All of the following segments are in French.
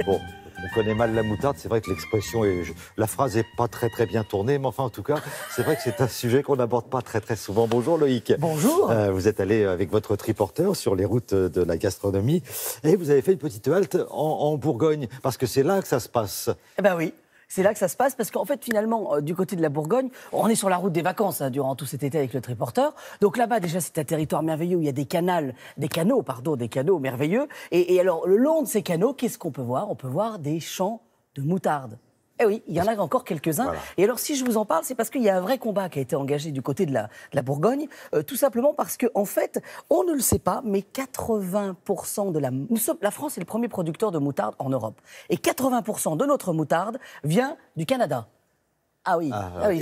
Bon, on connaît mal la moutarde, c'est vrai que l'expression est... La phrase n'est pas très bien tournée, mais enfin en tout cas, c'est vrai que c'est un sujet qu'on n'aborde pas très souvent. Bonjour Loïc. Bonjour. Vous êtes allé avec votre triporteur sur les routes de la gastronomie et vous avez fait une petite halte en Bourgogne, parce que c'est là que ça se passe. Eh ben oui. C'est là que ça se passe, parce qu'en fait, finalement, du côté de la Bourgogne, on est sur la route des vacances durant tout cet été avec le triporteur. Donc là-bas, déjà, c'est un territoire merveilleux où il y a des canaux merveilleux. Et alors, le long de ces canaux, qu'est-ce qu'on peut voir? On peut voir des champs de moutarde. Eh oui, il y en a encore quelques-uns. Voilà. Et alors, si je vous en parle, c'est parce qu'il y a un vrai combat qui a été engagé du côté de la Bourgogne, tout simplement parce qu'en fait, on ne le sait pas, mais 80% de la France est le premier producteur de moutarde en Europe. Et 80% de notre moutarde vient du Canada. Ah oui,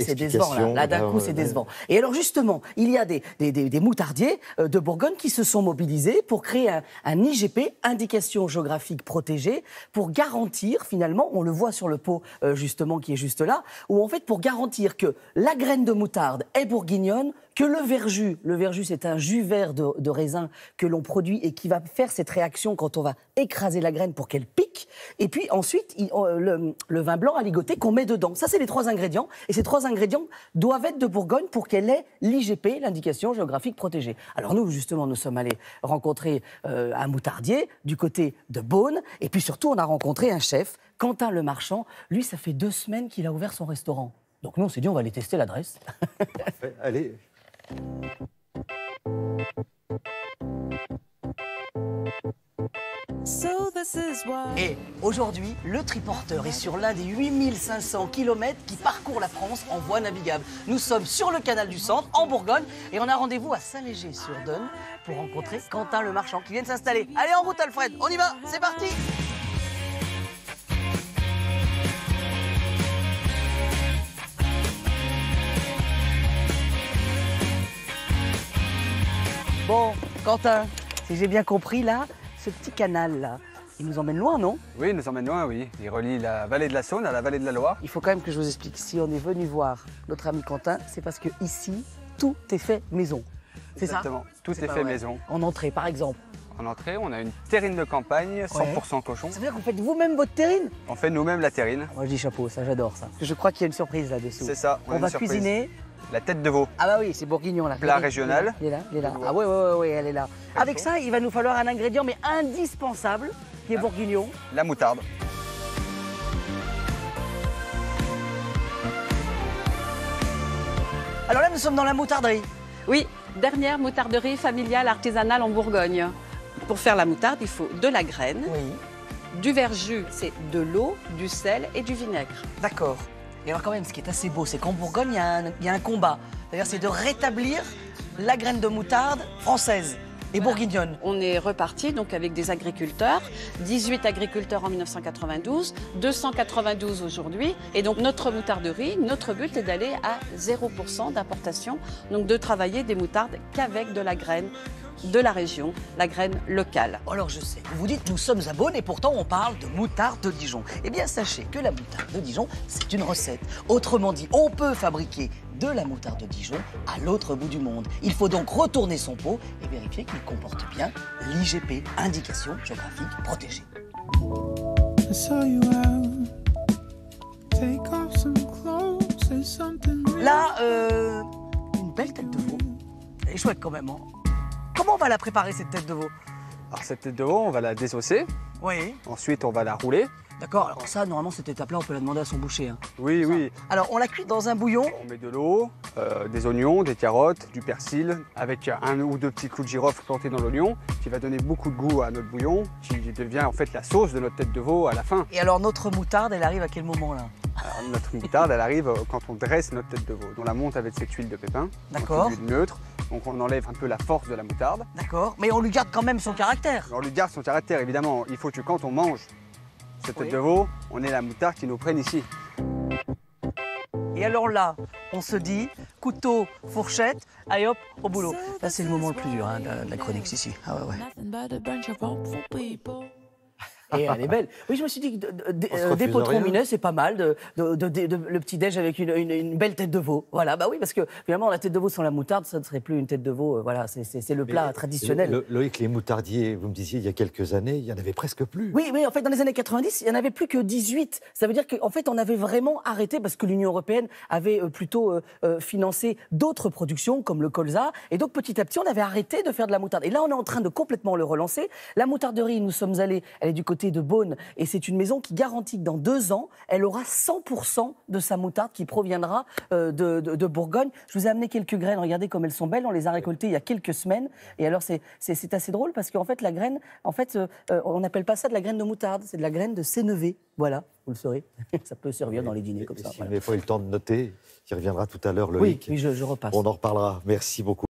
c'est décevant, là d'un coup, c'est décevant. Et alors justement, il y a des moutardiers de Bourgogne qui se sont mobilisés pour créer un IGP, indication géographique protégée, pour garantir, finalement, on le voit sur le pot justement qui est juste là, où en fait pour garantir que la graine de moutarde est bourguignonne, que le verjus c'est un jus vert de raisin que l'on produit et qui va faire cette réaction quand on va écraser la graine pour qu'elle pique, et puis ensuite le vin blanc à ligoter qu'on met dedans. Ça, c'est les 3 ingrédients, et ces 3 ingrédients doivent être de Bourgogne pour qu'elle ait l'IGP, l'indication géographique protégée. Alors nous, justement, nous sommes allés rencontrer un moutardier du côté de Beaune, et puis surtout, on a rencontré un chef, Quentin Lemarchand. Lui, ça fait 2 semaines qu'il a ouvert son restaurant. Donc nous, on s'est dit, on va aller tester l'adresse. Parfait, allez. Et aujourd'hui, le triporteur est sur l'un des 8500 km qui parcourent la France en voie navigable. Nous sommes sur le canal du Centre, en Bourgogne, et on a rendez-vous à Saint-Léger-sur-Dône pour rencontrer Quentin Lemarchand qui vient de s'installer. Allez, en route Alfred, on y va, c'est parti! Bon, Quentin, si j'ai bien compris, là, ce petit canal-là, il nous emmène loin, non? Oui, il nous emmène loin, oui. Il relie la vallée de la Saône à la vallée de la Loire. Il faut quand même que je vous explique, si on est venu voir notre ami Quentin, c'est parce que ici, tout est fait maison. C'est ça? Exactement, tout est fait maison. En entrée, par exemple? En entrée, on a une terrine de campagne, 100% cochon. Ça veut dire que vous faites vous-même votre terrine? On fait nous-mêmes la terrine. Moi, je dis chapeau, ça, j'adore ça. Je crois qu'il y a une surprise là-dessous. C'est ça. On va cuisiner. La tête de veau. Ah bah oui, c'est bourguignon là. Plat régional. Il est là. Ah oui, elle est là. Avec ça, il va nous falloir un ingrédient mais indispensable, qui est bourguignon. La moutarde. Alors là, nous sommes dans la moutarderie. Oui, dernière moutarderie familiale artisanale en Bourgogne. Pour faire la moutarde, il faut de la graine, du verjus, c'est de l'eau, du sel et du vinaigre. D'accord. Et alors quand même, ce qui est assez beau, c'est qu'en Bourgogne, il y a un combat. C'est-à-dire, c'est de rétablir la graine de moutarde française et bourguignonne. On est reparti donc avec des agriculteurs, 18 agriculteurs en 1992, 292 aujourd'hui. Et donc notre moutarderie, notre but est d'aller à 0% d'importation, donc de travailler des moutardes qu'avec de la graine de la région, la graine locale. Alors je sais, vous dites nous sommes à Beaune et pourtant on parle de moutarde de Dijon. Eh bien sachez que la moutarde de Dijon, c'est une recette. Autrement dit, on peut fabriquer de la moutarde de Dijon à l'autre bout du monde. Il faut donc retourner son pot et vérifier qu'il comporte bien l'IGP, indication géographique protégée. Là, une belle tête de veau. Elle est chouette quand même, hein. Comment on va la préparer, cette tête de veau? Alors cette tête de veau, on va la désosser. Oui. Ensuite, on va la rouler. D'accord, alors ça, normalement, cette étape-là, on peut la demander à son boucher. Hein. Oui, oui. Alors, on la cuit dans un bouillon. On met de l'eau, des oignons, des carottes, du persil, avec 1 ou 2 petits clous de girofle plantés dans l'oignon, qui va donner beaucoup de goût à notre bouillon, qui devient en fait la sauce de notre tête de veau à la fin. Et alors, notre moutarde, elle arrive à quel moment, là? Alors, notre moutarde, elle arrive quand on dresse notre tête de veau. On la monte avec cette huile de pépin. D'accord. Une huile neutre. Donc on enlève un peu la force de la moutarde. D'accord, mais on lui garde quand même son caractère. On lui garde son caractère, évidemment. Il faut que quand on mange cette tête de veau, on ait la moutarde qui nous prenne ici. Et alors là, on se dit, couteau, fourchette, allez hop, au boulot. Là, c'est le moment le plus dur de la chronique, ici. Ah ouais. Et elle est belle. Oui, je me suis dit que se refuse des potrons rien. minets, c'est pas mal. Le petit-déj avec une belle tête de veau. Voilà, bah oui, parce que finalement, la tête de veau sans la moutarde, ça ne serait plus une tête de veau. Voilà, c'est le plat traditionnel. Loïc, les moutardiers, vous me disiez il y a quelques années, il n'y en avait presque plus. Oui, en fait, dans les années 90, il n'y en avait plus que 18. Ça veut dire qu'en fait, on avait vraiment arrêté parce que l'Union européenne avait plutôt financé d'autres productions comme le colza. Et donc, petit à petit, on avait arrêté de faire de la moutarde. Et là, on est en train de complètement le relancer. La moutarderie, nous sommes allés, elle est du côté de Beaune. Et c'est une maison qui garantit que dans 2 ans, elle aura 100% de sa moutarde qui proviendra de Bourgogne. Je vous ai amené quelques graines. Regardez comme elles sont belles. On les a récoltées il y a quelques semaines. Et alors, c'est assez drôle parce qu'en fait, la graine, on n'appelle pas ça de la graine de moutarde. C'est de la graine de sénévé. Voilà, vous le saurez. Ça peut servir dans les dîners comme ça. Si vous n'avez pas eu le temps de noter, il reviendra tout à l'heure, Oui, Loïc. je repasse. On en reparlera. Merci beaucoup.